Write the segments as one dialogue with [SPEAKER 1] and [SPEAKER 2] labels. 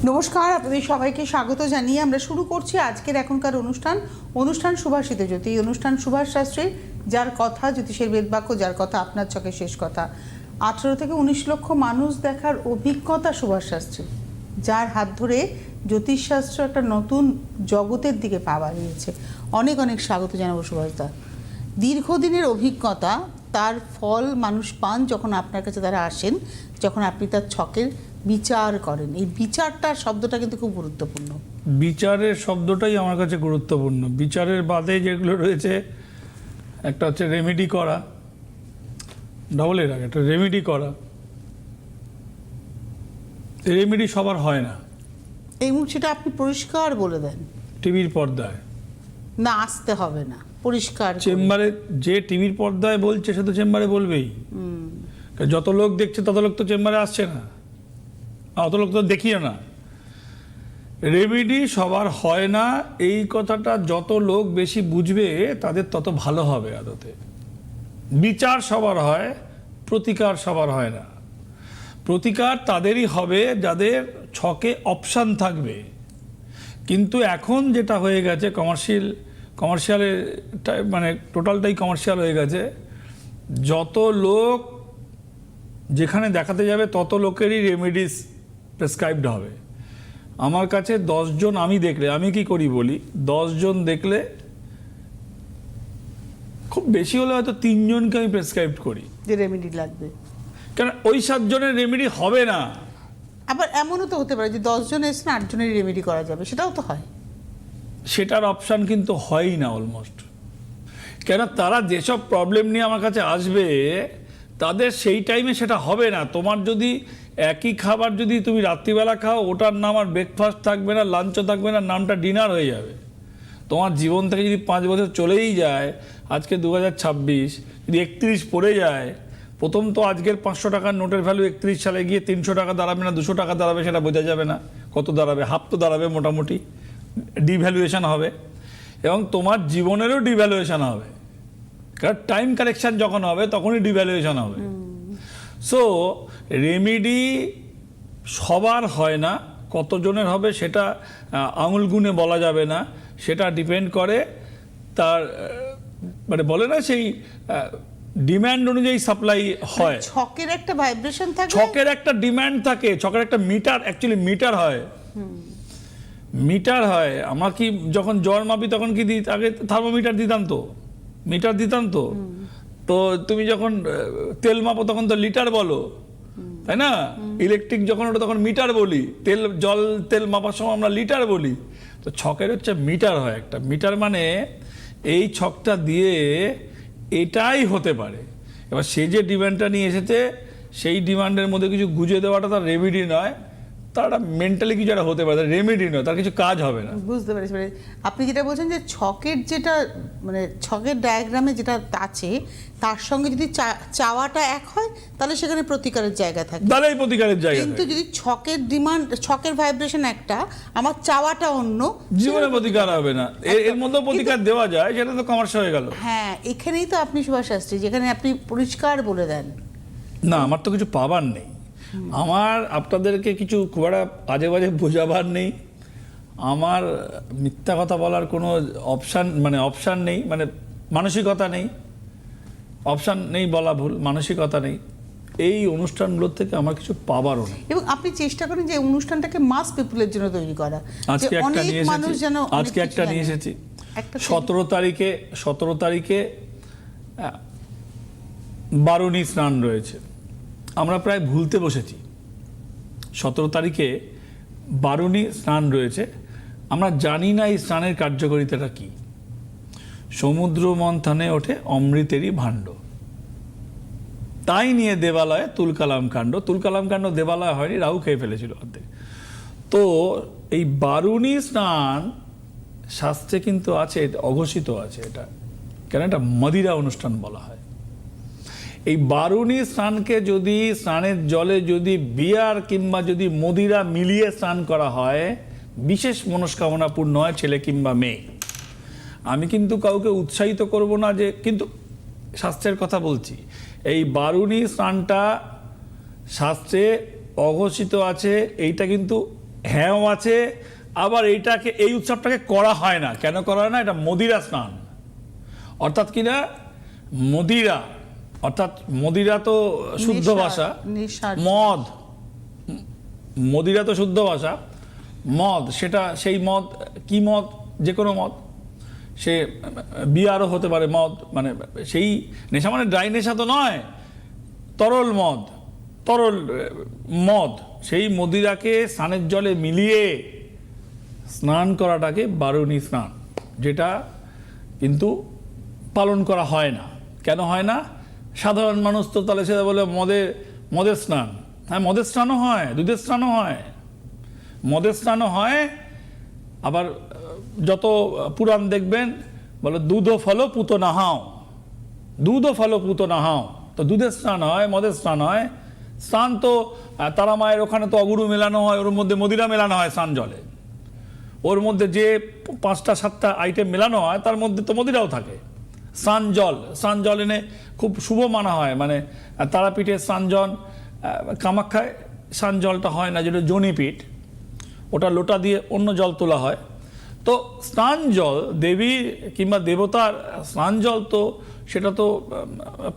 [SPEAKER 1] নমস্কার, আপনাদের সবাইকে স্বাগত জানিয়ে আমরা শুরু করছি আজকের এখনকার অনুষ্ঠান সুভাষিত জ্যোতি। এই অনুষ্ঠান সুভাষ শাস্ত্রীর যার কথা জ্যোতিষের বেদবাক্য, যার কথা আপনার চোখে শেষ কথা। 18 থেকে 19 লক্ষ মানুষ দেখার অভিজ্ঞতা সুভাষ শাস্ত্রী, যার হাত ধরে জ্যোতিষশাস্ত্র একটা নতুন জগতের দিকে পা বাড়িয়েছে। অনেক অনেক স্বাগত জানাবো সুভাষদা। দীর্ঘদিনের অভিজ্ঞতা, তার ফল মানুষ পান যখন আপনার কাছে তারা আসেন, যখন আপনি তার ছকের বিচার করেন। এই বিচারটা শব্দটা কিন্তু খুব গুরুত্বপূর্ণ।
[SPEAKER 2] বিচারের শব্দটাই আমার কাছে গুরুত্বপূর্ণ। বিচারের বাদে যেগুলো রয়েছে, একটা হচ্ছে রেমেডি করা, ডবলের আগে একটা রেমেডি করা। রেমেডি সবার হয় না,
[SPEAKER 1] এই সেটা আপনি পরিষ্কার বলে দেন।
[SPEAKER 2] টিভির পর্দায়
[SPEAKER 1] না, আসতে হবে না, পরিষ্কার
[SPEAKER 2] চেম্বারে যে টিভির পর্দায় বলছে সে তো চেম্বারে বলবেই। যত লোক দেখছে তত লোক তো চেম্বারে আসছে না, অত লোক তো দেখিও না। রেমেডি সবার হয় না, এই কথাটা যত লোক বেশি বুঝবে তাদের তত ভালো হবে। আদতে বিচার সবার হয়, প্রতিকার সবার হয় না। প্রতিকার তাদেরই হবে যাদের ছকে অপশান থাকবে। কিন্তু এখন যেটা হয়ে গেছে, কমার্শিয়ালে মানে টোটালটাই কমার্শিয়াল হয়ে গেছে। যত লোক যেখানে দেখাতে যাবে তত লোকেরই রেমেডিস প্রেসক্রাইবড হবে। আমার কাছে 10 জন আমি দেখলে, আমি কি করি বলি, 10 জন দেখলে খুব বেশি হলে হয়তো 3 জনকে আমি প্রেসক্রাইব করি
[SPEAKER 1] যে রেমেডি লাগবে।
[SPEAKER 2] কেন ওই 7 জনের রেমেডি হবে না।
[SPEAKER 1] আবার এমনও তো হতে পারে যে 10 জন এসে 8 জনের রেমেডি করা যাবে, সেটাও তো হয়।
[SPEAKER 2] সেটার অপশান কিন্তু হয়ই না অলমোস্ট। কেন তারা যেসব প্রবলেম নিয়ে আমার কাছে আসবে তাদের সেই টাইমে সেটা হবে না। তোমার যদি একই খাবার যদি তুমি রাত্রিবেলা খাও, ওটার নাম আর ব্রেকফাস্ট থাকবে না, লাঞ্চও থাকবে না, নামটা ডিনার হয়ে যাবে। তোমার জীবন থেকে যদি 5 বছর চলেই যায়, আজকে 2026, যদি 31 পড়ে যায়, প্রথম তো আজকের 500 টাকার নোটের ভ্যালু 31 সালে গিয়ে 300 টাকা দাঁড়াবে না 200 টাকা দাঁড়াবে, সেটা বোঝা যাবে না। কত দাঁড়াবে? হাফ তো দাঁড়াবে মোটামুটি। ডিভ্যালুয়েশন হবে এবং তোমার জীবনেরও ডিভ্যালুয়েশন হবে। কারণ টাইম কারেকশান যখন হবে তখনই ডিভ্যালুয়েশন হবে। সো রেমেডি সবার হয় না, কতজনের হবে সেটা আঙুল গুনে বলা যাবে না। সেটা ডিপেন্ড করে তার মানে বলে না সেই ডিম্যান্ড অনুযায়ী সাপ্লাই হয়।
[SPEAKER 1] ছকের একটা ভাইব্রেশন থাকে,
[SPEAKER 2] ছকের একটা ডিম্যান্ড থাকে, ছকের একটা মিটার, অ্যাকচুয়ালি মিটার হয়। মিটার হয়। আমার কি যখন জ্বর মাপি তখন কি দিই? আগে থার্মোমিটার দিতাম তো, মিটার দিতাম তো। তো তুমি যখন তেল মাপো তখন তো লিটার বলো, তাই না? ইলেকট্রিক যখন ওটা তখন মিটার বলি, তেল মাপার সময় আমরা লিটার বলি। তো ছকের হচ্ছে মিটার হয় একটা। মিটার মানে এই ছকটা দিয়ে এটাই হতে পারে। এবার সে যে ডিমান্ডটা নিয়ে এসেছে সেই ডিমান্ডের মধ্যে কিছু গুঁজে দেওয়াটা তার রেমেডি নয়, তার মেন্টালি কিছু একটা হতে পারে, তার রেমেডি নয়, তার কিছু কাজ হবে না।
[SPEAKER 1] বুঝতে পেরেছি। আপনি যেটা বলছেন যে ছকের যেটা মানে ছকের ডায়াগ্রামে যেটা আছে তার সঙ্গে যদি চাওয়াটা এক হয় তাহলে সেখানে প্রতিকারের জায়গা থাকে,
[SPEAKER 2] তাহলে এই প্রতিকারের জায়গা।
[SPEAKER 1] কিন্তু যদি ছকের ডিমান্ড, ছকের ভাইব্রেশন একটা, আমার চাওয়াটা অন্য,
[SPEAKER 2] জীবনে প্রতিকার হবে না। এর মধ্যে প্রতিকার দেওয়া যায়, সেটা তো কমার্শিয়াল হয়ে গেল।
[SPEAKER 1] হ্যাঁ, এখানেই তো আপনি সুভাষ শাস্ত্রী, যেখানে আপনি পরিষ্কার বলে দেন
[SPEAKER 2] না, আমার তো কিছু পাবার নেই। আমার আপনাদেরকে কিছু খুব একটা আজে বাজে বোঝাবার নেই। আমার মিথ্যা কথা বলার কোনো অপশান নেই, মানে মানসিকতা নেই। অপশান নেই বলা ভুল, মানসিকতা নেই। এই অনুষ্ঠানগুলোর থেকে আমার কিছু পাবারও নেই।
[SPEAKER 1] এবং আপনি চেষ্টা করেন যে অনুষ্ঠানটাকে মাস পিপলের জন্য তৈরি করা।
[SPEAKER 2] আজকে একটা নিয়ে এসেছি 17 তারিখে বারুণী স্নান রয়েছে। আমরা প্রায় ভুলতে বসেছি। 17 তারিখে বারুণী স্নান রয়েছে, আমরা জানি না এই স্নানের কার্যকারিতাটা কি। সমুদ্র মন্থনে ওঠে অমৃতেরই ভাণ্ড, তাই নিয়ে দেবালয়ে তুলকালাম কাণ্ড। দেবালয় হয়নি, রাহু খেয়ে ফেলেছিল অর্ধেক। তো এই বারুণী স্নান শাস্ত্রে কিন্তু আছে, অঘোষিত আছে এটা। কেন এটা মদিরা অনুষ্ঠান বলা হয়। এই বারুণী স্নানকে যদি স্নানের জলে যদি বিয়ার কিংবা যদি মদিরা মিলিয়ে স্নান করা হয়, বিশেষ মনস্কামনা পূর্ণ হয়, ছেলে কিংবা মেয়ে। আমি কিন্তু কাউকে উৎসাহিত করব না, যে কিন্তু শাস্ত্রের কথা বলছি। এই বারুণী স্নানটা শাস্ত্রে অঘোষিত আছে, এইটা কিন্তু হ্যাঁও আছে, আবার এইটাকে এই উৎসবটাকে করা হয় না। কেন করা হয় না? এটা মদিরা স্নান, অর্থাৎ কিনা মদিরা, অর্থাৎ মদিরা তো শুদ্ধ ভাষা, মদ, মদিরা তো শুদ্ধ ভাষা, মদ সেটা সেই মদ কি মদ? যে কোনো মদ, সে বিয়ারও হতে পারে মদ, মানে সেই নেশা মানে ড্রাই নেশা তো নয়, তরল মদ, তরল মদ, সেই মদিরাকে স্নানের জলে মিলিয়ে স্নান করাটাকে বারুণী স্নান, যেটা কিন্তু পালন করা হয় না। কেন হয় না? সাধারণ মানুষ তো তাহলে সেটা বলে মদের স্নান। হ্যাঁ, মদের স্নানও হয়, দুধের স্নানও হয়, মদের স্নানও হয়। আবার যত পুরাণ দেখবেন বলে দুধ ও ফল পুত নাহাও, দুধ ও ফল পুত নাহাও। তো দুধের স্নান হয়, মদের স্নান হয়। স্নান তো তারা মায়ের ওখানে তো অগুরু মেলানো হয়, ওর মধ্যে মদিরা মেলানো হয় স্নান জলে। ওর মধ্যে যে 5টা 7টা আইটেম মেলানো হয় তার মধ্যে তো মদিরাও থাকে। স্নান জল এনে খুব শুভ মানা হয়, মানে তারাপীঠের স্নান জল, কামাখ্যায় স্নান জলটা হয় না, যেটা জনিপীঠ, ওটা লোটা দিয়ে অন্য জল তোলা হয়। তো স্নান জল দেবী কিংবা দেবতার স্নান জল, তো সেটা তো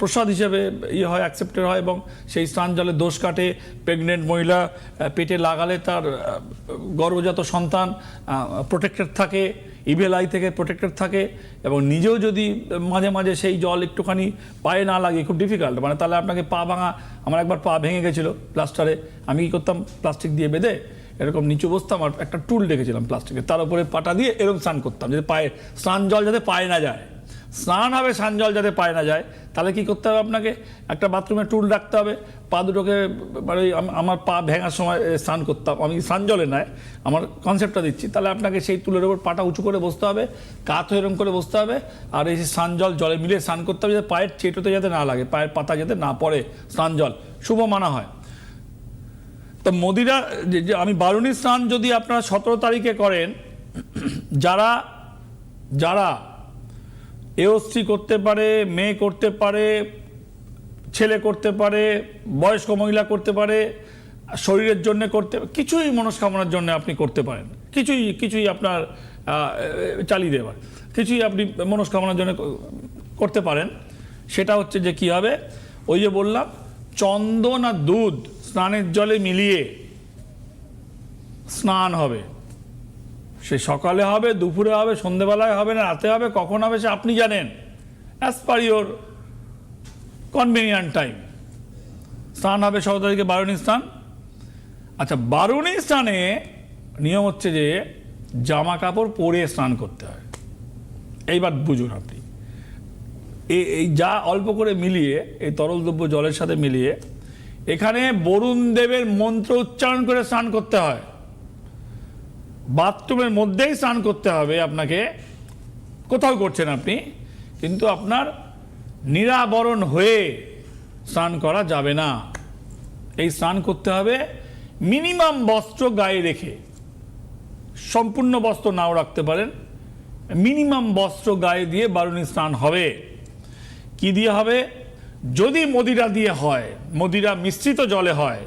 [SPEAKER 2] প্রসাদ হিসেবে ইয়ে হয়, অ্যাকসেপ্টেড হয়, এবং সেই স্নান জলে দোষ কাটে। প্রেগনেন্ট মহিলা পেটে লাগালে তার গর্ভজাত সন্তান প্রোটেক্টেড থাকে, ইভিল আই থেকে প্রোটেক্টেড থাকে, এবং নিজেও যদি মাঝে মাঝে সেই জল একটুখানি পায়ে না লাগে, খুব ডিফিকাল্ট, মানে তাহলে আপনাকে পা ভাঙা, আমার একবার পা ভেঙে গেছিলো প্লাস্টারে, আমি কী করতাম, প্লাস্টিক দিয়ে বেঁধে এরকম নিচু বসতাম, আর একটা টুল রেখেছিলাম প্লাস্টিকের, তার উপরে পাটা দিয়ে এরকম স্নান করতাম, যাতে পায়ে স্নান জল যাতে পায়ে না যায়, স্নান হবে স্নান জল যাতে পায়ে না যায়। তাহলে কি করতে হবে? আপনাকে একটা বাথরুমে টুল রাখতে হবে, পা দুটোকে, মানে আমার পা ভেঙার সময় স্নান করতাম আমি, স্নান জলে নয়, আমার কনসেপ্টটা দিচ্ছি। তাহলে আপনাকে সেই টুলের উপর পাটা উঁচু করে বসতে হবে, কাত হয়ে এরকম করে বসতে হবে, আর এই স্নান জল জলে মিলিয়ে স্নান করতে হবে, যাতে পায়ের চেটোতে যাতে না লাগে, পায়ের পাতা যাতে না পড়ে, স্নান জল শুভ মানা হয়। তো মদিরা, যে আমি বারুণী স্নান যদি আপনারা 17 তারিখে করেন, যারা যারা স্ত্রী করতে পারে, মেয়ে করতে পারে, ছেলে করতে পারে, বয়স্ক মহিলা করতে পারে, শরীরের জন্য করতে, কিছুই মনস্কামনার জন্য আপনি করতে পারেন, কিছুই আপনার চালিয়ে দেওয়ার, কিছুই আপনি মনস্কামনার জন্য করতে পারেন। সেটা হচ্ছে যে কি হবে, ওই যে বললাম, চন্দন আর দুধ স্নানের জলে মিলিয়ে স্নান হবে। সে সকালে হবে, দুপুরে হবে, সন্ধেবেলায় হবে, না রাতে হবে, কখন হবে সে আপনি জানেন, as per your convenient time. স্নান হবে 17 তারিখে বারুণী স্নান। আচ্ছা, বারুণী স্নানে নিয়ম হচ্ছে যে জামা কাপড় পরে স্নান করতে হয়। এইবার বুঝুন আপনি, এই যা অল্প করে মিলিয়ে, এই তরল দ্রব্য জলের সাথে মিলিয়ে, এখানে বরুণ দেবের মন্ত্র উচ্চারণ করে স্নান করতে হয়। বাথরুমের মধ্যেই স্নান করতে হবে আপনাকে, কোথাও করছেন আপনি, কিন্তু আপনার নিরাবরণ হয়ে স্নান করা যাবে না। এই স্নান করতে হবে মিনিমাম বস্ত্র গায়ে রেখে, সম্পূর্ণ বস্ত্র নাও রাখতে পারেন, মিনিমাম বস্ত্র গায়ে দিয়ে বারুণী স্নান হবে। কি দিয়ে হবে? যদি মদিরা দিয়ে হয়, মদিরা মিশ্রিত জলে হয়,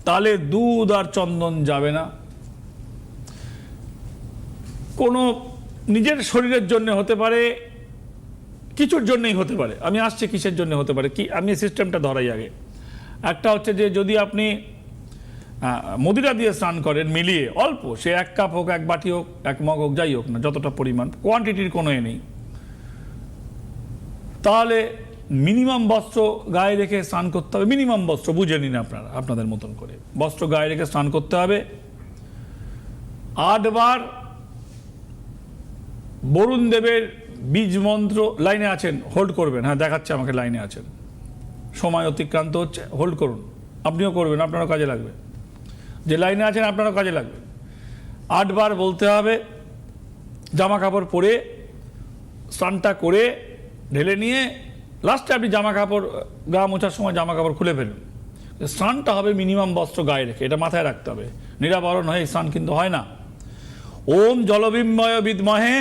[SPEAKER 2] তাহলে দুধ আর চন্দন যাবে না। কোনো নিজের শরীরের জন্য হতে পারে, কিছুর জন্যই হতে পারে, আমি আসছি কিসের জন্য হতে পারে, কি আমি সিস্টেমটা ধরাই আগে। একটা হচ্ছে যে যদি আপনি মদিরা দিয়ে স্নান করেন মিলিয়ে, অল্প, সে 1 কাপ হোক, 1 বাটি হোক, 1 মগ হোক, যাই হোক না, যতটা পরিমাণ, কোয়ান্টিটির কোনো নেই, তাহলে মিনিমাম বস্ত্র গায়ে রেখে স্নান করতে হবে। মিনিমাম বস্ত্র বুঝে নিন আপনারা আপনাদের মতন করে, বস্ত্র গায়ে রেখে স্নান করতে হবে। 8 বার বরুণ দেবের বীজ মন্ত্র, লাইনে আছেন হোল্ড করবেন, হ্যাঁ দেখাচ্ছে আমাকে লাইনে আছেন, সময় অতিক্রান্ত হচ্ছে, হোল্ড করুন, আপনিও করবেন, আপনারও কাজে লাগবে, যে লাইনে আছেন আপনারও কাজে লাগবে। 8 বার বলতে হবে, জামা কাপড় পরে স্নানটা করে ঢেলে নিয়ে লাস্টে আপনি জামা কাপড়, গা মোছার সময় জামা কাপড় খুলে ফেলুন। স্নানটা হবে মিনিমাম বস্ত্র গায়ে রেখে, এটা মাথায় রাখতে হবে। নিরাবরণ হয়ে স্নান কিন্তু হয় না। ওম জলবিম্বয় বিদ্মহে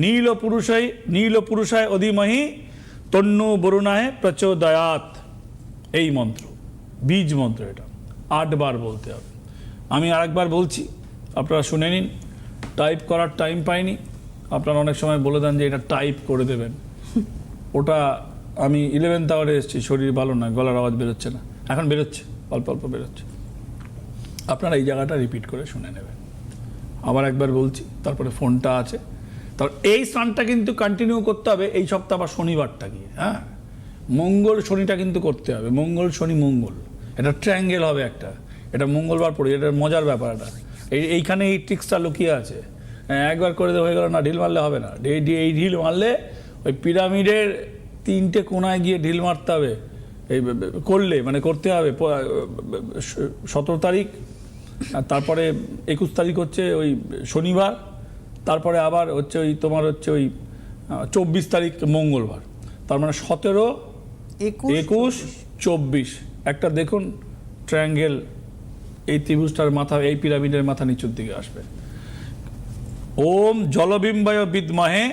[SPEAKER 2] নীল পুরুষায় অধিমহি তন্নু বরুণায় প্রচোদয়াৎ, এই মন্ত্র, বীজ মন্ত্র, এটা 8 বার বলতে হবে। আমি আরেকবার বলছি, আপনারা শুনে নিন। টাইপ করার টাইম পাইনি, আপনারা অনেক সময় বলে দেন যে এটা টাইপ করে দেবেন। ওটা আমি 11th আওয়ারে এসেছি, শরীর ভালো না, গলার আওয়াজ বেরোচ্ছে না, এখন বেরোচ্ছে, অল্প অল্প বেরোচ্ছে। আপনারা এই জায়গাটা রিপিট করে শুনে নেবেন। আবার একবার বলছি, তারপরে ফোনটা আছে। তারপর এই স্নানটা কিন্তু কন্টিনিউ করতে হবে এই সপ্তাহ আবার শনিবারটা গিয়ে, হ্যাঁ, মঙ্গল শনিটা কিন্তু করতে হবে। মঙ্গল শনি মঙ্গল, এটা ট্রায়াঙ্গেল হবে একটা, এটা মঙ্গলবার পড়ে, এটা মজার ব্যাপার। এটা এইখানে এই ট্রিক্সটা লুকিয়ে আছে। একবার করে হয়ে গেল না, ঢিল মারলে হবে না। এই ঢিল মারলে ওই পিরামিডের 3টে কোণায় গিয়ে ঢিল মারতে হবে। এই করলে মানে করতে হবে 17 তারিখ, আর তারপরে 21 তারিখ হচ্ছে ওই শনিবার, তারপরে আবার হচ্ছে ওই তোমার হচ্ছে ওই 24 তারিখ মঙ্গলবার। তার মানে 17, 21, 24 একটা দেখুন ট্রায়াঙ্গেল, এই ত্রিভুজটার মাথা, এই পিরামিডের মাথা নিচুর দিকে আসবে। ওম জলবিম্বায় বিদ্মহে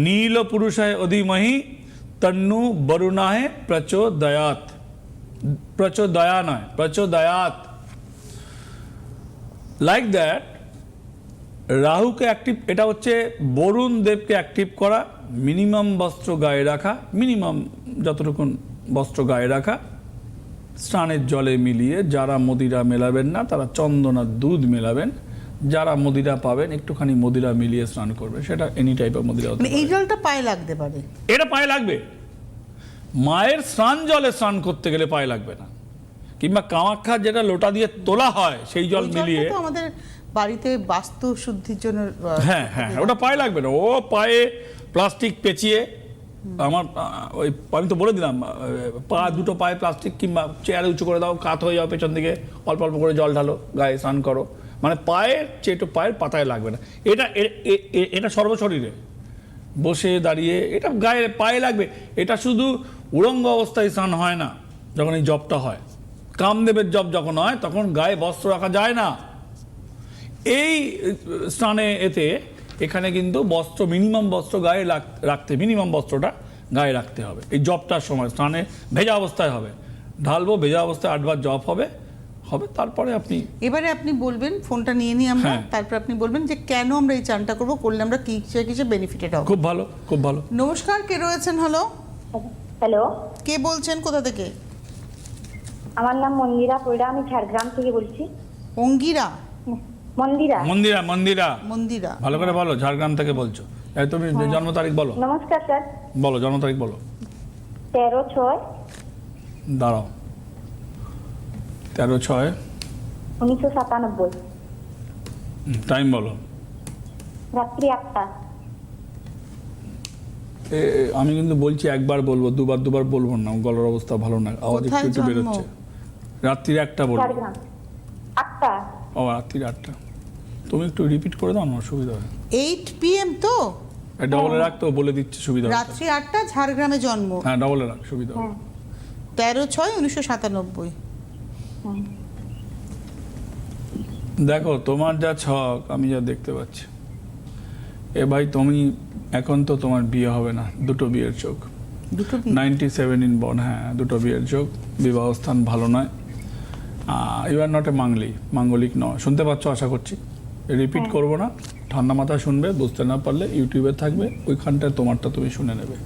[SPEAKER 2] নীল পুরুষায় অধিমহি তন্নু বরুণাহে প্রচোদয়াৎ। প্রচোদয়া নয়, প্রচোদয়াৎ। লাইক দ্যাট রাহুকে অ্যাক্টিভ, এটা হচ্ছে বরুণ দেবকে অ্যাক্টিভ করা, মিনিমাম বস্ত্র গায়ে রাখা, মিনিমাম যতটুকুন বস্ত্র গায়ে রাখা, স্নানের জলে মিলিয়ে, যারা মদিরা মেলাবেন না তারা চন্দন আর দুধ মেলাবেন, যারা মদিরা পাবেন একটুখানি মদিরা মিলিয়ে স্নান করবে, সেটা এনি টাইপ অফ মদিরা হতে
[SPEAKER 1] মানে এই
[SPEAKER 2] পারে।
[SPEAKER 1] জলটা পায়ে লাগতে পারে,
[SPEAKER 2] এটা পায়ে লাগবে। মায়ের স্নান জলে স্নান করতে গেলে পায়ে লাগবে না, কিংবা কামাখ্যা যেটা লোটা দিয়ে তোলা হয় সেই জল
[SPEAKER 1] ওই জলটা
[SPEAKER 2] মিলিয়ে,
[SPEAKER 1] তো আমাদের বাড়িতে বাস্তু শুদ্ধির জন্য
[SPEAKER 2] হ্যাঁ হ্যাঁ, ওটা পায়ে লাগবে না। ও পায়ে প্লাস্টিক পেঁচিয়ে, আমার ওই আমি তো বলে দিলাম, দুটো পায়ে প্লাস্টিক কিংবা চেয়ারে উঁচু করে দাও, কাত হয়ে যাও পেছন দিকে, অল্প অল্প করে জল ঢালো, গায়ে স্নান করো, মানে পায়ের চেটো পায়ের পাতায় লাগবে না। এটা এটা সর্বশরীরে বসে দাঁড়িয়ে এটা গায়ে পায়ে লাগবে। এটা শুধু উলঙ্গ অবস্থায় স্নান হয় না, যখন এই জবটা হয়, কামদেবের জব যখন হয় তখন গায়ে বস্ত্র রাখা যায় না। এই স্নানে এতে এখানে কিন্তু বস্ত্র, মিনিমাম বস্ত্র গায়ে রাখতে, মিনিমাম বস্ত্রটা গায়ে রাখতে হবে। এই জবটার সময় স্নানে ভেজা অবস্থায় হবে, ঢালবো, ভেজা অবস্থায় 8 বার জব হবে, তারপরে আপনি
[SPEAKER 1] এবারে আপনি বলবেন, ফোনটা নিয়ে নিই আমরা,
[SPEAKER 2] হ্যাঁ।
[SPEAKER 1] তারপর আপনি বলবেন যে কেন আমরা এই চানটা করবো, করলে আমরা কিসে বেনিফিটেড হব।
[SPEAKER 2] খুব ভালো, খুব ভালো।
[SPEAKER 1] নমস্কার, কে রয়েছেন? হ্যালো,
[SPEAKER 3] হ্যালো,
[SPEAKER 1] কে বলছেন, কোথা থেকে?
[SPEAKER 3] আমার নাম মন্দিরা পৈরা, আমি ঝাড়গ্রাম থেকে বলছি।
[SPEAKER 1] অঙ্গিরা?
[SPEAKER 3] মন্দিরা।
[SPEAKER 2] মন্দিরা, মন্দিরা,
[SPEAKER 1] মন্দিরা,
[SPEAKER 2] ভালো করে বলো, ঝাড়গ্রাম থেকে বলছো। তুমি জন্ম তারিখ বলো,
[SPEAKER 3] নমস্কার স্যার।
[SPEAKER 2] বলো জন্ম তারিখ বলো।
[SPEAKER 3] 13/6
[SPEAKER 2] দাঁড়াও, 13/6
[SPEAKER 3] 1997,
[SPEAKER 2] টাইম বলো।
[SPEAKER 3] রাত্রি 8টা।
[SPEAKER 2] আমি কিন্তু বলছি একবার বলবো, দুবার বলবো না, গলার অবস্থা ভালো না, আওয়াজ
[SPEAKER 1] কোথায়
[SPEAKER 2] একটু
[SPEAKER 1] জন্ম?
[SPEAKER 2] বেরোচ্ছে। রাত্রির 1টা বলবো।
[SPEAKER 3] ঝাড়গ্রাম 8টা।
[SPEAKER 2] ও রাত্রির 8টা, তুমি একটু রিপিট করে দাও, আমার সুবিধা হয়।
[SPEAKER 1] 8 PM তো?
[SPEAKER 2] ডবলে রাখতো, বলে দিচ্ছি সুবিধা হবে।
[SPEAKER 1] রাত্রি 8টা, ঝাড়গ্রামে জন্ম।
[SPEAKER 2] হ্যাঁ ডবলে রাখ, সুবিধা হবে।
[SPEAKER 1] 13/6/1997।
[SPEAKER 3] হুম।
[SPEAKER 2] দেখো তোমার যা ছক আমি যা দেখতে পাচ্ছি, এ ভাই তুমি এখন তো তোমার বিয়ে হবে না, দুটো বিয়ের চোখ।
[SPEAKER 1] দুটো বিয়ে?
[SPEAKER 2] 97 ইন বর্ন, হ্যাঁ দুটো বিয়ের চোখ, বিবাহ স্থান ভালো নয়। ইউ আর নট এ মাঙ্গলিক নয়, শুনতে পাচ্ছ আশা করছি। রিপিট করবো না, ঠান্ডা মাথায় শুনবে, বুঝতে না পারলে ইউটিউবে থাকবে, ওইখানটায় তোমারটা তুমি শুনে নেবে।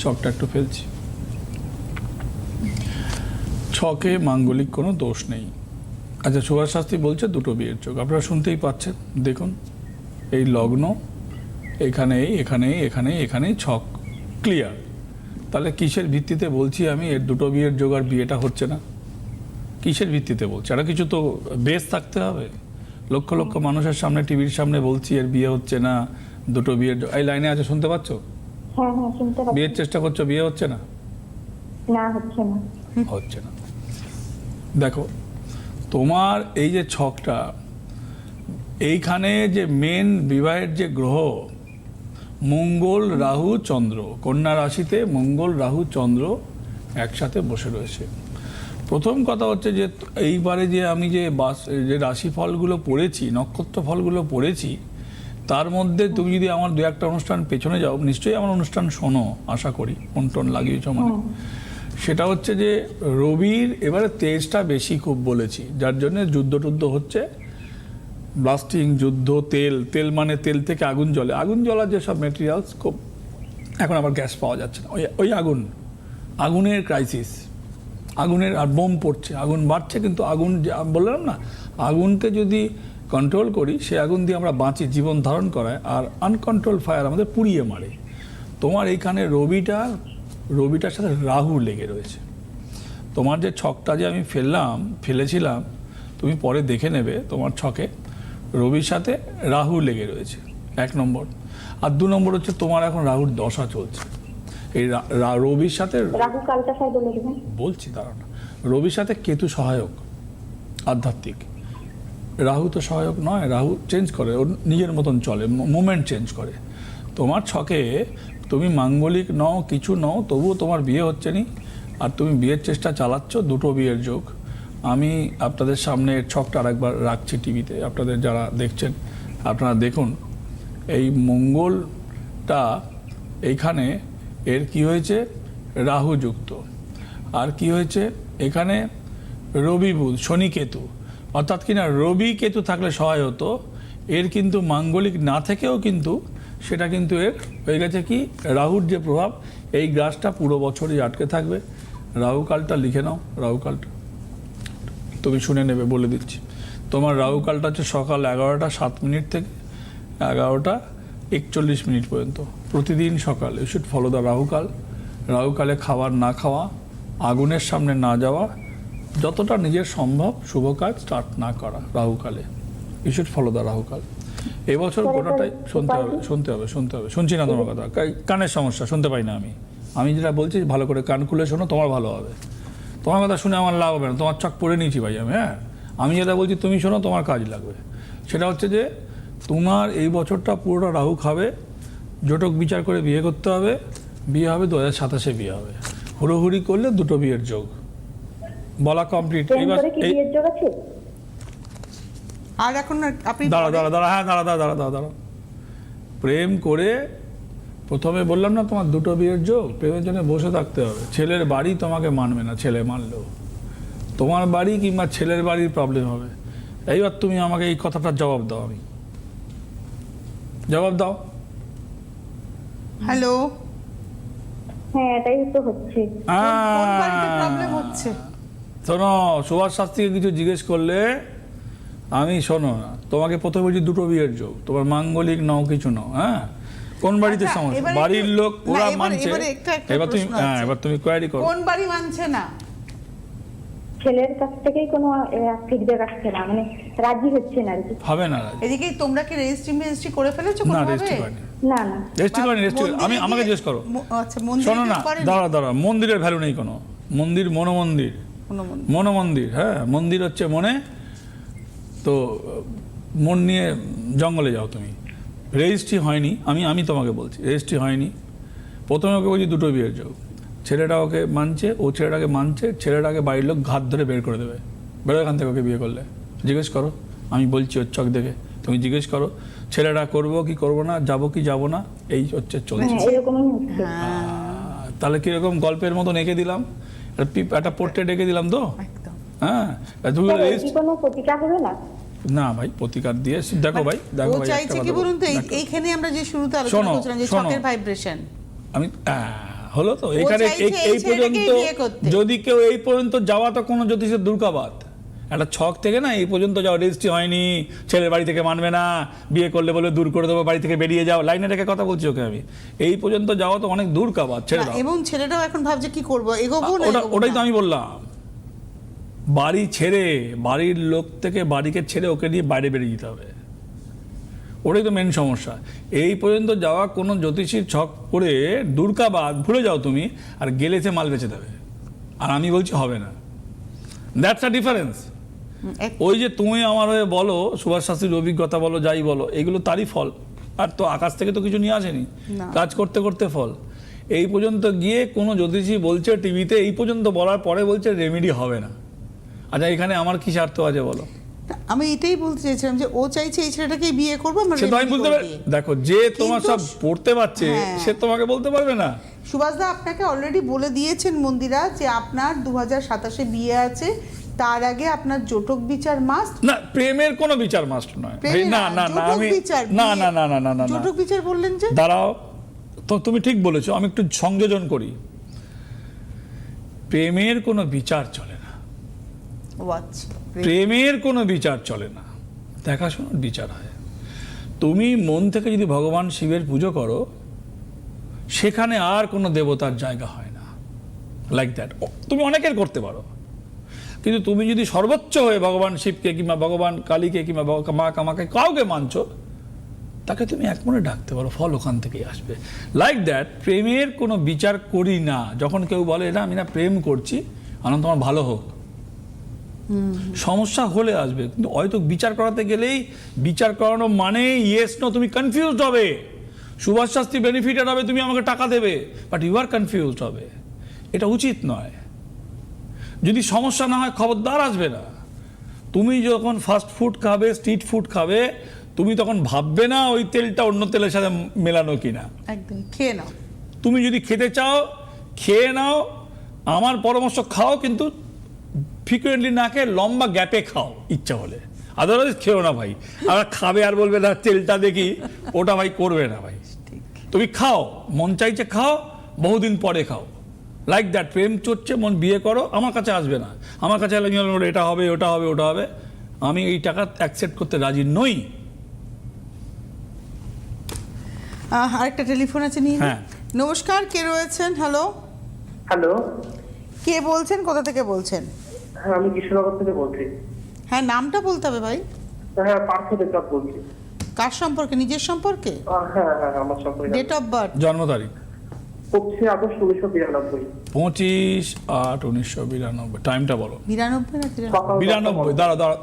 [SPEAKER 2] ছকটা একটু ফেলছি। ছকে মাঙ্গলিক কোনো দোষ নেই। আচ্ছা, সুভাষ শাস্ত্রী বলছে দুটো বিয়ের চোখ, আপনারা শুনতেই পাচ্ছেন। দেখুন এই লগ্ন, এখানেই ছক ক্লিয়ার। তাহলে কিসের ভিত্তিতে বলছি আমি এর দুটো বিয়ের যোগ আর বিয়েটা হচ্ছে না? কিসের ভিত্তিতে বলছি? এটা কিছু তো বেস থাকতে হবে। লক্ষ লক্ষ মানুষের সামনে, টিভির সামনে বলছি এর বিয়ে হচ্ছে না, দুটো বিয়ের এই লাইনে আছে, শুনতে পাচ্ছ?
[SPEAKER 3] হ্যাঁ হ্যাঁ, শুনতে পাচ্ছি।
[SPEAKER 2] বিয়ের চেষ্টা করছো, বিয়ে হচ্ছে না?
[SPEAKER 3] না, হচ্ছে না।
[SPEAKER 2] হচ্ছে না। দেখো তোমার এই যে ছকটা, এইখানে যে মেন বিবাহের যে গ্রহ মঙ্গল, রাহু, চন্দ্র, কন্যা রাশিতে মঙ্গল, রাহু, চন্দ্র একসাথে বসে রয়েছে। প্রথম কথা হচ্ছে যে এইবারে যে আমি যে রাশি ফলগুলো পড়েছি, নক্ষত্র ফলগুলো পড়েছি, তার মধ্যে তুমি যদি আমার 2-1টা অনুষ্ঠান পেছনে যাও, নিশ্চয়ই আমার অনুষ্ঠান শোনো, আশা করি, ফোন টোন লাগিয়েছ মানে। সেটা হচ্ছে যে রবির এবারে তেজটা বেশি খুব বলেছি, যার জন্য যুদ্ধ টুদ্ধ হচ্ছে, ব্লাস্টিং, যুদ্ধ, তেল, তেল মানে তেল থেকে আগুন জ্বলে, আগুন জ্বলার যেসব মেটেরিয়ালস খুব, এখন আবার গ্যাস পাওয়া যাচ্ছে না, ওই আগুনের ক্রাইসিস, আগুনের, আর বোম পড়ছে, আগুন বাড়ছে, কিন্তু আগুন বললাম না, আগুনকে যদি কন্ট্রোল করি সে আগুন দিয়ে আমরা বাঁচি, জীবন ধারণ করায়, আর আনকন্ট্রোল ফায়ার আমাদের পুড়িয়ে মারে। তোমার এইখানে রবিটার সাথে রাহু লেগে রয়েছে। তোমার যে ছকটা যে আমি ফেলেছিলাম, তুমি পরে দেখে নেবে, তোমার ছকে রবির সাথে রাহু লেগে রয়েছে, 1 নম্বর। আর 2 নম্বর হচ্ছে তোমার এখন রাহুর দশা চলছে, এই রবির সাথে,
[SPEAKER 3] রাহু কালটা স্যার বলে দেবেন।
[SPEAKER 2] বলছি দাঁড়াও না, রবির সাথে কেতু সহায়ক, আধ্যাত্মিক। রাহু তো সহায়ক নয়, রাহু চেঞ্জ করে, ওর নিজের মতন চলে, মুভমেন্ট চেঞ্জ করে। তোমার ছকে তুমি মাঙ্গলিক নও, কিছু নও, তবুও তোমার বিয়ে হচ্ছে নি, আর তুমি বিয়ের চেষ্টা চালাচ্ছ, 2টো বিয়ের যোগ। আমি আপনাদের সামনে ছকটা আরেকবার রাখছি টিভিতে, আপনাদের যারা দেখছেন আপনারা দেখুন, এই মঙ্গলটা এইখানে এর কি হয়েছে, রাহু যুক্ত, আর কি হয়েছে এখানে রবি বুধ শনি কেতু, অর্থাৎ কিনা রবি কেতু থাকলে সহায় হতো, এর কিন্তু মাঙ্গলিক না থেকেও কিন্তু সেটা কিন্তু এর হয়ে গেছে কি, রাহুর যে প্রভাব, এই গ্রাসটা পুরো বছরই আটকে থাকবে। রাহুকালটা লিখে নাও, রাহুকালটা তুমি শুনে নেবে, বলে দিচ্ছি। তোমার রাহুকালটা হচ্ছে সকাল 11টা 7 মিনিট থেকে 11টা 41 মিনিট পর্যন্ত, প্রতিদিন সকাল। You should follow the Rahukaal. রাহুকালে খাবার না খাওয়া, আগুনের সামনে না যাওয়া, যতটা নিজের সম্ভব শুভ কাজ স্টার্ট না করা রাহুকালে। You should follow the Rahukaal. এবছর গোটাটাই শুনতে হবে। শুনছি না তোমার কথা, কানের সমস্যা, শুনতে পাই না আমি যেটা বলছি ভালো করে কান খুলে শোনো, তোমার ভালো হবে। তোমার কথা শুনে আমার লাভ হবে না, তোমার চক পড়ে নিয়েছি ভাই আমি। হ্যাঁ, আমি যেটা বলছি তুমি শোনো, তোমার কাজ লাগবে। সেটা হচ্ছে যে তোমার এই বছরটা পুরোটা রাহু খাবে, জটক বিচার করে বিয়ে করতে হবে, বিয়ে হবে 2027-এ বিয়ে হবে। হুড়োহুড়ি করলে 2টো বিয়ের যোগ বলা কমপ্লিট। এবার
[SPEAKER 1] আর এখন আপনি
[SPEAKER 2] দাঁড়া, প্রেম করে প্রথমে বললাম না তোমার 2টো বিয়ের যোগ, প্রেমের জন্য বসে থাকতে হবে। ছেলের বাড়ি তোমাকে মানবে না, ছেলে মানলেও তোমার বাড়ি কিংবা ছেলের বাড়ির প্রবলেম হবে। এইবার তুমি আমাকে এই কথাটার জবাব দাও, আমি জবাব দাও।
[SPEAKER 1] হ্যালো,
[SPEAKER 3] হ্যাঁ এটাই তো হচ্ছে।
[SPEAKER 1] কোন বাড়িতে প্রবলেম হচ্ছে?
[SPEAKER 2] শোনো, সুভাষ শাস্ত্রীকে কিছু জিজ্ঞেস করলে আমি, শোনো না, তোমাকে প্রথমে বলছি 2টো বিয়ের যোগ, তোমার মাঙ্গলিক নাও, কিছু নাও। হ্যাঁ, কোন বাড়িতে
[SPEAKER 1] আচ্ছা,
[SPEAKER 2] সমস্যা,
[SPEAKER 1] এবারে
[SPEAKER 2] বাড়ির লোক ওরা মানছে,
[SPEAKER 1] একটা
[SPEAKER 2] এবার তুমি
[SPEAKER 1] প্রশ্ন আছে।
[SPEAKER 2] এবার তুমি কোয়ারি করো।
[SPEAKER 1] কোন বাড়ি মানছে না?
[SPEAKER 3] ছেলের কাছ থেকেই কোনো ফিডব্যাক আসছে না, মানে রাজি হচ্ছে না আর কি।
[SPEAKER 2] হবে না,
[SPEAKER 1] এদিকে তোমরা কি রেজিস্ট্রি করে ফেলেছো
[SPEAKER 2] না
[SPEAKER 1] কোনোভাবে?
[SPEAKER 2] রেজিস্ট্রি করেনি,
[SPEAKER 3] না না
[SPEAKER 2] রেজিস্ট্রি করেনি। আমি আমাকে জিজ্ঞেস করো।
[SPEAKER 1] আচ্ছা, মন্দিরে
[SPEAKER 2] শোনো না,
[SPEAKER 1] কেউ করেনি?
[SPEAKER 2] দাঁড়া, মন্দিরের ভ্যালু নেই কোনো। মন্দির মনোমন্দির,
[SPEAKER 1] কোনো মন্দির?
[SPEAKER 2] মনোমন্দির, হ্যাঁ, মন্দির হচ্ছে মনে। তো মন নিয়ে জঙ্গলে যাও তুমি। রেজিস্ট্রি হয়নি, আমি তোমাকে বলছি রেজিস্ট্রি হয়নি। প্রথমে ওকে বলছি 2টো বিয়ের যোগ, ছেলেটা ওকে মানছে, ও ছেলেটাকে মানছে, ছেলেটাকে বাড়ির লোক ঘাত ধরে বের করে দেবে, বেরো এখান থেকে, ওকে বিয়ে করলে। জিজ্ঞেস করো, আমি বলছি ওর চোখ দেখে, তুমি জিজ্ঞেস করো ছেলেটা করবো কি করবো না, যাবো কি যাবো না, এই হচ্ছে চলছে।
[SPEAKER 3] হ্যাঁ এরকমই হচ্ছে।
[SPEAKER 2] তাহলে কিরকম গল্পের মতন এঁকে দিলাম, একটা পোর্ট্রেট এঁকে দিলাম তো।
[SPEAKER 1] একদম।
[SPEAKER 2] হ্যাঁ, তুমি
[SPEAKER 3] স্যার, এর কি কোনো প্রতিকার হবে না?
[SPEAKER 2] না ভাই, প্রতিকার দিয়ে দেখো ভাই,
[SPEAKER 1] ও চাইছে কি বলুন তো, এইখানে আমরা যে শুরুতে আলোচনা করছিলাম যে
[SPEAKER 2] শোনো,
[SPEAKER 1] ছকের ভাইব্রেশন,
[SPEAKER 2] আমি হলো তো এখানে এই পর্যন্ত, যদি কেউ এই পর্যন্ত যাওয়া তো কোনো জ্যোতিষের দুর্গাবাদ। একটা ছক থেকে না এই পর্যন্ত যাওয়া, রেজিস্ট্রি হয়নি, ছেলের বাড়ি থেকে মানবে না, বিয়ে করলে বলে দূর করে দেবো, বাড়ি থেকে বেরিয়ে যাও, লাইনে রেখে কথা বলছি ওকে আমি। এই পর্যন্ত যাওয়া তো অনেক দূর কাবাদ, ছেড়ে দাও।
[SPEAKER 1] এবং ছেলেটাও এখন ভাবছে কি করবো, এগোবো না
[SPEAKER 2] ওটাই তো আমি বললাম, বাড়ি ছেড়ে, বাড়ির লোক থেকে বাড়িকে ছেড়ে ওকে নিয়ে বাইরে বেরিয়ে যেতে হবে, ওটাই তো মেন সমস্যা। এই পর্যন্ত যাওয়া কোনো জ্যোতিষীর ছক করে দুর্গাবাদ ভুলে যাও তুমি, আর গেলে সে মাল বেচে দেবে, আর আমি বলছি হবে না। That's a difference. ওই যে তুমি আমার হয়ে বলো, সুভাষ শাস্ত্রীর অভিজ্ঞতা বলো, যাই বলো, এগুলো তারই ফল, আর তো আকাশ থেকে তো কিছু নিয়ে আসেনি, কাজ করতে করতে ফল। এই পর্যন্ত গিয়ে কোনো জ্যোতিষী বলছে টিভিতে, এই পর্যন্ত বলার পরে বলছে রেমেডি হবে না। আচ্ছা, এখানে আমার কি স্বার্থ আছে বলো?
[SPEAKER 1] আমি এটাই বলতে চাইছিলাম যে ও চাইছে এই ছেলেটাকেই বিয়ে করবো, আমরা
[SPEAKER 2] সে তো আমি
[SPEAKER 1] remedy
[SPEAKER 2] বুঝতে
[SPEAKER 1] করে
[SPEAKER 2] পারি,
[SPEAKER 1] দিই।
[SPEAKER 2] দেখো যে তোমার
[SPEAKER 1] কিন্তু
[SPEAKER 2] সব পড়তে পারছে
[SPEAKER 1] হ্যাঁ।
[SPEAKER 2] সে তোমাকে বলতে পারবে না।
[SPEAKER 1] সুভাষদা আপনাকে অলরেডি বলে দিয়েছেন মন্দিরা যে আপনার 2027-এ বিয়ে আছে, তার আগে আপনার জটক বিচার মাস্ট।
[SPEAKER 2] না, প্রেমের কোনো বিচার মাস্ট নয় ভাই,
[SPEAKER 1] প্রেমের
[SPEAKER 2] না না না
[SPEAKER 1] জটক
[SPEAKER 2] আমি
[SPEAKER 1] বিচার,
[SPEAKER 2] না
[SPEAKER 1] বিয়ে-
[SPEAKER 2] না না না না না না
[SPEAKER 1] জটক বিচার বললেন যে?
[SPEAKER 2] দাঁড়াও, তো তুমি ঠিক বলেছো, আমি একটু সংযোজন করি। প্রেমের কোনো বিচার চলে না,
[SPEAKER 1] ও আচ্ছা,
[SPEAKER 2] প্রেমের কোনো বিচার চলে না, দেখাশোনার বিচার হয়। তুমি মন থেকে যদি ভগবান শিবের পুজো করো, সেখানে আর কোনো দেবতার জায়গা হয় না, লাইক দ্যাট। তুমি অনেকের করতে পারো, কিন্তু তুমি যদি সর্বোচ্চ হয়ে ভগবান শিবকে কিংবা ভগবান কালীকে কিংবা মা কামাকে কাউকে মানছো, তাকে তুমি এক মনে ডাকতে পারো, ফল ওখান থেকেই আসবে। লাইক দ্যাট, প্রেমের কোনো বিচার করি না। যখন কেউ বলে না আমি না প্রেম করছি, আনন্দ তোমার ভালো হোক, সমস্যা হলে আসবে, কিন্তু হয়তো বিচার করাতে গেলেই বিচার করানো মানে ইয়েস নো, তুমি কনফিউজড হবে। সুভাষ শাস্ত্রী বেনিফিটেড হবে, তুমি আমাকে টাকা দেবে, বাট ইউ আর কনফিউজড হবে। এটা উচিত নয়। যদি সমস্যা না হয় খবরদার আসবে না। তুমি যখন ফাস্ট ফুড খাবে, স্ট্রিট ফুড খাবে, তুমি তখন ভাববে না ওই তেলটা অন্য তেলের সাথে মেলানো কিনা।
[SPEAKER 1] একদম খেয়ে নাও।
[SPEAKER 2] তুমি যদি খেতে চাও খেয়ে নাও, আমার পরামর্শ খাও, কিন্তু ফ্রিকুয়েন্টলি না খেয়ে লম্বা গ্যাপে খাও ইচ্ছা হলে, আদারওয়াইজ খেও না ভাই। আবার খাবে আর বলবে না তেলটা দেখি, ওটা ভাই করবে না ভাই। তুমি খাও, মন চাইছে খাও, বহুদিন পরে খাও, লাইক দ্যাট। প্রেম চলছে, মন বিয়ে করো, আমার কাছে আসবে না। আমার কাছে এলে এটা হবে, ওটা হবে, ওটা হবে, আমি এই টাকা অ্যাকসেপ্ট করতে রাজি নই।
[SPEAKER 1] আরেকটা টেলিফোন আছে, নিয়ে নিই।
[SPEAKER 2] হ্যাঁ।
[SPEAKER 1] নমস্কার, কে রয়েছেন? হ্যালো,
[SPEAKER 4] হ্যালো,
[SPEAKER 1] কে বলছেন, কোথা থেকে বলছেন?
[SPEAKER 4] হ্যাঁ আমি কৃষ্ণনগর থেকে বলছি।
[SPEAKER 1] হ্যাঁ, নামটা বলতে হবে ভাই।
[SPEAKER 4] হ্যাঁ, পার্থ দেবনাথ বলছি।
[SPEAKER 1] কার সম্পর্কে? নিজের সম্পর্কে?
[SPEAKER 4] হ্যাঁ হ্যাঁ, আমার সম্পর্কে।
[SPEAKER 1] Date of birth?
[SPEAKER 2] জন্ম তারিখ
[SPEAKER 4] 25 আগস্ট 1992।
[SPEAKER 2] 25/8/1992। টাইমটা বলো।
[SPEAKER 1] 92 না 93?
[SPEAKER 4] সকাল
[SPEAKER 2] 92। দাঁড়া দাঁড়া,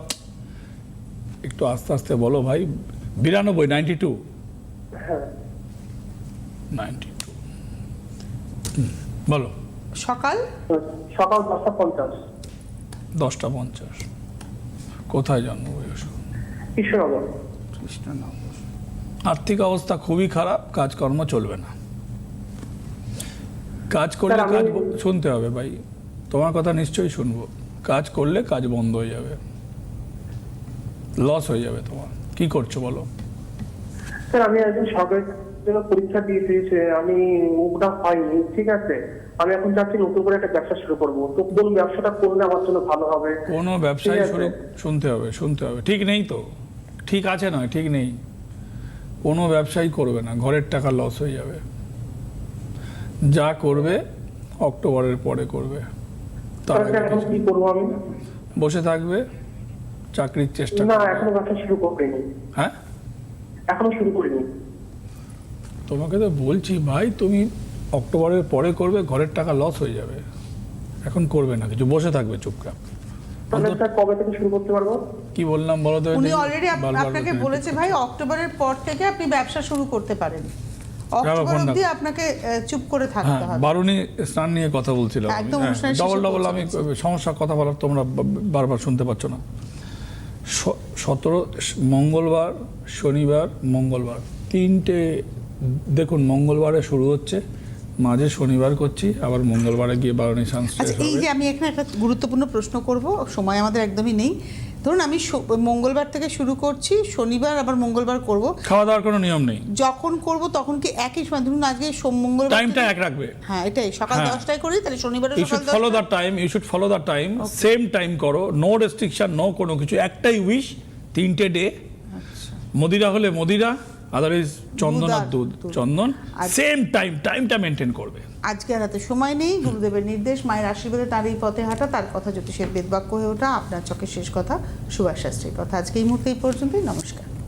[SPEAKER 2] একটু আস্তে আস্তে বলো ভাই। 92, 92,
[SPEAKER 4] হ্যাঁ
[SPEAKER 2] 92। বলো।
[SPEAKER 1] সকাল
[SPEAKER 4] সকাল 10:50।
[SPEAKER 2] 10:50। কোথায় জন্ম বয়স?
[SPEAKER 4] কৃষ্ণনগর।
[SPEAKER 1] কৃষ্ণনগর।
[SPEAKER 2] আর্থিক অবস্থা খুবই খারাপ, কাজকর্ম চলবে না। কাজ করলে
[SPEAKER 4] স্যার,
[SPEAKER 2] কাজ
[SPEAKER 4] আমি-
[SPEAKER 2] শুনতে হবে ভাই, তোমার কথা নিশ্চয়ই শুনবো। কাজ করলে কাজ বন্ধ হয়ে যাবে, লস হয়ে যাবে তোমার। কি করছো বলো?
[SPEAKER 4] স্যার আমি একজন সরকারি জন্য পরীক্ষা দিয়েছি, আমি ওটা হয়নি, ঠিক আছে। আমি এখন চাচ্ছি নতুন করে একটা ব্যবসা শুরু করবো, তো কোন ব্যবসাটা করলে আমার জন্য ভালো হবে?
[SPEAKER 2] কোনো ব্যবসায়
[SPEAKER 4] ঠিক আছে।
[SPEAKER 2] শুরু শুনতে হবে, শুনতে হবে। ঠিক নেই তো, ঠিক আছে নয়, ঠিক নেই। কোনো ব্যবসাই করবে না, ঘরের টাকা লস হয়ে যাবে। যা করবে অক্টোবরের পরে করবে, তার
[SPEAKER 4] স্যার,
[SPEAKER 2] আগে
[SPEAKER 4] এখন
[SPEAKER 2] কিছু-
[SPEAKER 4] কি করবো আমি?
[SPEAKER 2] বসে থাকবে, চাকরির চেষ্টা
[SPEAKER 4] না,
[SPEAKER 2] করবে।
[SPEAKER 4] এখনো ব্যবসা শুরু করিনি,
[SPEAKER 2] হ্যাঁ,
[SPEAKER 4] এখনো শুরু করিনি।
[SPEAKER 2] তোমাকে তো বলছি ভাই, তুমি অক্টোবরের পরে করবে, ঘরের টাকা লস হয়ে যাবে। এখন করবে না কিছু, বসে থাকবে চুপচাপ।
[SPEAKER 4] তাহলে স্যার কবে থেকে শুরু করতে পারবো?
[SPEAKER 2] কি বললাম বলো তো?
[SPEAKER 1] উনি
[SPEAKER 2] দেখি।
[SPEAKER 1] অলরেডি
[SPEAKER 2] বারবার
[SPEAKER 1] আপনাকে
[SPEAKER 2] বলতে
[SPEAKER 1] বলেছে ভাই অক্টোবরের পর থেকে আপনি ব্যবসা শুরু করতে পারেন। অক্টোবর
[SPEAKER 2] ফোন
[SPEAKER 1] অবধি
[SPEAKER 2] রাখো।
[SPEAKER 1] আপনাকে চুপ করে থাকতে
[SPEAKER 2] হ্যাঁ,
[SPEAKER 1] হবে।
[SPEAKER 2] বারুণী স্নান নিয়ে কথা বলছিলাম।
[SPEAKER 1] একদম অনুষ্ঠানের শেষে
[SPEAKER 2] ডবল ডবল
[SPEAKER 1] পৌঁছে
[SPEAKER 2] আমি
[SPEAKER 1] গেছি।
[SPEAKER 2] সমস্যা কথা বলার তোমরা বারবার শুনতে পাচ্ছ না। 17 মঙ্গলবার, শনিবার, মঙ্গলবার, 3টে দেখুন। মঙ্গলবারে শুরু হচ্ছে, মাঝে শনিবার করছি, আবার মঙ্গলবারে গিয়ে বারুণী স্নান শেষ
[SPEAKER 1] আচ্ছা, এই
[SPEAKER 2] হবে।
[SPEAKER 1] যে আমি এখানে একটা গুরুত্বপূর্ণ প্রশ্ন করব, সময় আমাদের একদমই নেই। ধরুন আমি মঙ্গলবার থেকে শুরু করছি, শনিবার আবার মঙ্গলবার করব,
[SPEAKER 2] খাওয়া দাওয়ার কোনো নিয়ম নেই,
[SPEAKER 1] যখন করব তখন কি একই সময়? ধরুন আজকে মঙ্গলবার
[SPEAKER 2] টাইমটা
[SPEAKER 1] থেকে-
[SPEAKER 2] এক রাখবে।
[SPEAKER 1] হ্যাঁ, এটাই সকাল
[SPEAKER 2] হ্যাঁ।
[SPEAKER 1] 10টায় করি, তাহলে শনিবারে
[SPEAKER 2] ইউ
[SPEAKER 1] সকাল
[SPEAKER 2] শুড ফলো
[SPEAKER 1] 10টায়।
[SPEAKER 2] The time, you should follow the time, same time করো, নো রেস্ট্রিকশন, নো কোনো কিছু। একটাই উইশ, 3টে ডে। মদিরা হলে মদিরা, আদারওয়াইজ চন্দন আর দুধ, চন্দন, সেম টাইম, টাইমটা মেনটেন করবে।
[SPEAKER 1] আজকে আর হাতে সময় নেই। গুরুদেবের নির্দেশ, মায়ের আশীর্বাদে তার এই পথে হাঁটা, তার কথা জ্যোতিষের বেদবাক্য হয়ে ওঠা, আপনার চোখের শেষ কথা সুভাষ শাস্ত্রীর কথা। আজকে এই মুহূর্তে এই পর্যন্তই। নমস্কার।